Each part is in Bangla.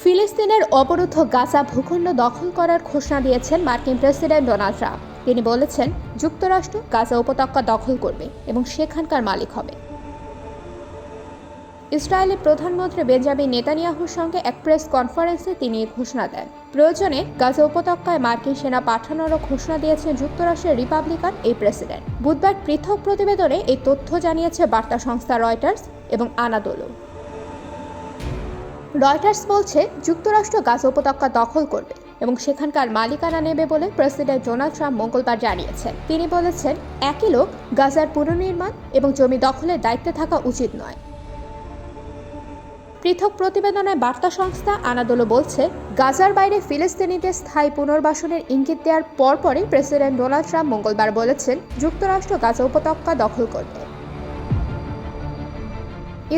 ফিলিস্তিনের অবরুদ্ধ গাজা ভূখণ্ড দখল করার ঘোষণা দিয়েছেন মার্কিন প্রেসিডেন্ট ডোনাল্ড ট্রাম্প। তিনি বলেছেন, যুক্তরাষ্ট্র গাজা উপত্যকা দখল করবে এবং সেখানকার মালিক হবে। ইসরায়েলের প্রধানমন্ত্রী বেঞ্জামিন নেতানিয়াহুর সঙ্গে এক প্রেস কনফারেন্সে তিনি এই ঘোষণা দেন। প্রয়োজনে গাজা উপত্যকায় মার্কিন সেনা পাঠানোরও ঘোষণা দিয়েছেন যুক্তরাষ্ট্রের রিপাবলিকান এই প্রেসিডেন্ট। বুধবার পৃথক প্রতিবেদনে এই তথ্য জানিয়েছে বার্তা সংস্থা রয়টার্স এবং আনাদোলু। রয়টার্স বলছে, যুক্তরাষ্ট্র গাজা উপত্যকা দখল করবে এবং সেখানকার মালিকানা নেবে বলে প্রেসিডেন্ট ডোনাল্ড ট্রাম্প মঙ্গলবার জানিয়েছেন। তিনি বলেছেন, একই লোক গাজার পুনর্নির্মাণ এবং জমি দখলের দায়িত্বে থাকা উচিত নয়। পৃথক প্রতিবেদনে বার্তা সংস্থা আনাদোলু বলছে, গাজার বাইরে ফিলিস্তিনিদের স্থায়ী পুনর্বাসনের ইঙ্গিত দেওয়ার পরপরই প্রেসিডেন্ট ডোনাল্ড ট্রাম্প মঙ্গলবার বলেছেন, যুক্তরাষ্ট্র গাজা উপত্যকা দখল করবে।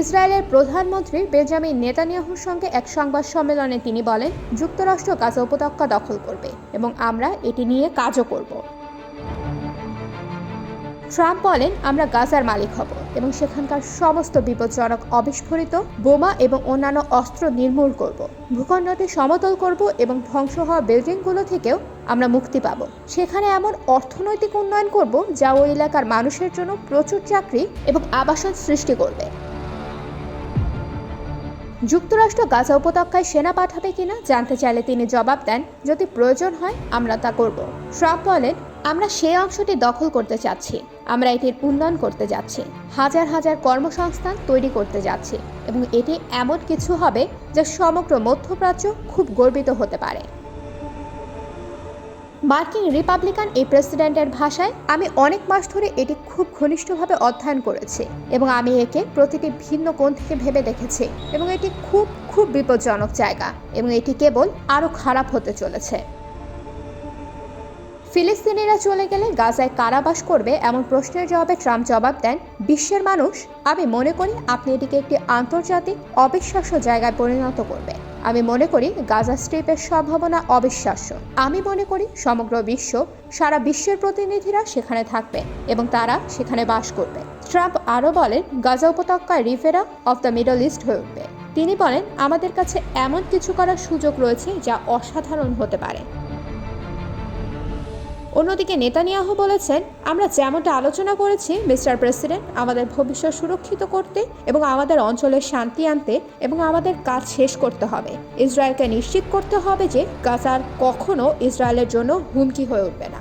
ইসরায়েলের প্রধানমন্ত্রী বেঞ্জামিন নেতানিয়াহুর সঙ্গে এক সংবাদ সম্মেলনে তিনি বলেন, যুক্তরাষ্ট্র গাজা উপত্যকা দখল করবে এবং আমরা এটি নিয়ে কাজও করব। ট্রাম্প বলেন, আমরা গাজার মালিক হব এবং সেখানকার সমস্ত বিপজ্জনক অবিস্ফোরিত বোমা এবং অন্যান্য অস্ত্র নির্মূল করব। ভূখণ্ডটি সমতল করব এবং ধ্বংস হওয়া বিল্ডিংগুলো থেকেও আমরা মুক্তি পাব। সেখানে এমন অর্থনৈতিক উন্নয়ন করব যা ওই এলাকার মানুষের জন্য প্রচুর চাকরি এবং আবাসন সৃষ্টি করবে। যুক্তরাষ্ট্র গাজা উপত্যকায় সেনা পাঠাবে কিনা জানতে চাইলে তিনি জবাব দেন, যদি প্রয়োজন হয় আমরা তা করব। ট্রাম্প বলেন, আমরা সেই অংশটি দখল করতে চাচ্ছি, আমরা এটির উন্নয়ন করতে যাচ্ছি, হাজার হাজার কর্মসংস্থান তৈরি করতে যাচ্ছি এবং এটি এমন কিছু হবে যা সমগ্র মধ্যপ্রাচ্য খুব গর্বিত হতে পারে। মার্কিন রিপাবলিকান এই প্রেসিডেন্টের ভাষায়, আমি অনেক মাস ধরে এটি খুব ঘনিষ্ঠভাবে অধ্যয়ন করেছি এবং আমি একে প্রতিটি ভিন্ন কোণ থেকে ভেবে দেখেছি এবং এটি খুব বিপজ্জনক জায়গা এবং এটি কেবল আরও খারাপ হতে চলেছে। ফিলিস্তিনিরা চলে গেলে গাজায় কারা বাস করবে এমন প্রশ্নের জবাবে ট্রাম্প জবাব দেন, বিশ্বের মানুষ, আমি মনে করি আপনি এটিকে একটি আন্তর্জাতিক অবিশ্বাস্য জায়গায় পরিণত করবে। আমি মনে করি গাজা স্ট্রিপের সম্ভাবনা অবিশ্বাস্য। আমি মনে করি সমগ্র বিশ্ব, সারা বিশ্বের প্রতিনিধিরা সেখানে থাকবে এবং তারা সেখানে বাস করবে। ট্রাম্প আরও বলেন, গাজা উপত্যকা Rivera of the middle east হয়ে উঠবে। তিনি বলেন, আমাদের কাছে এমন কিছু করার সুযোগ রয়েছে যা অসাধারণ হতে পারে। অন্যদিকে নেতানিয়াহু বলেছেন, আমরা যেমনটা আলোচনা করেছি মিস্টার প্রেসিডেন্ট, আমাদের ভবিষ্যৎ সুরক্ষিত করতে এবং আমাদের অঞ্চলের শান্তি আনতে এবং আমাদের কাজ শেষ করতে হবে। ইসরায়েলকে নিশ্চিত করতে হবে যে গাজা কখনো ইসরায়েলের জন্য হুমকি হয়ে উঠবে না।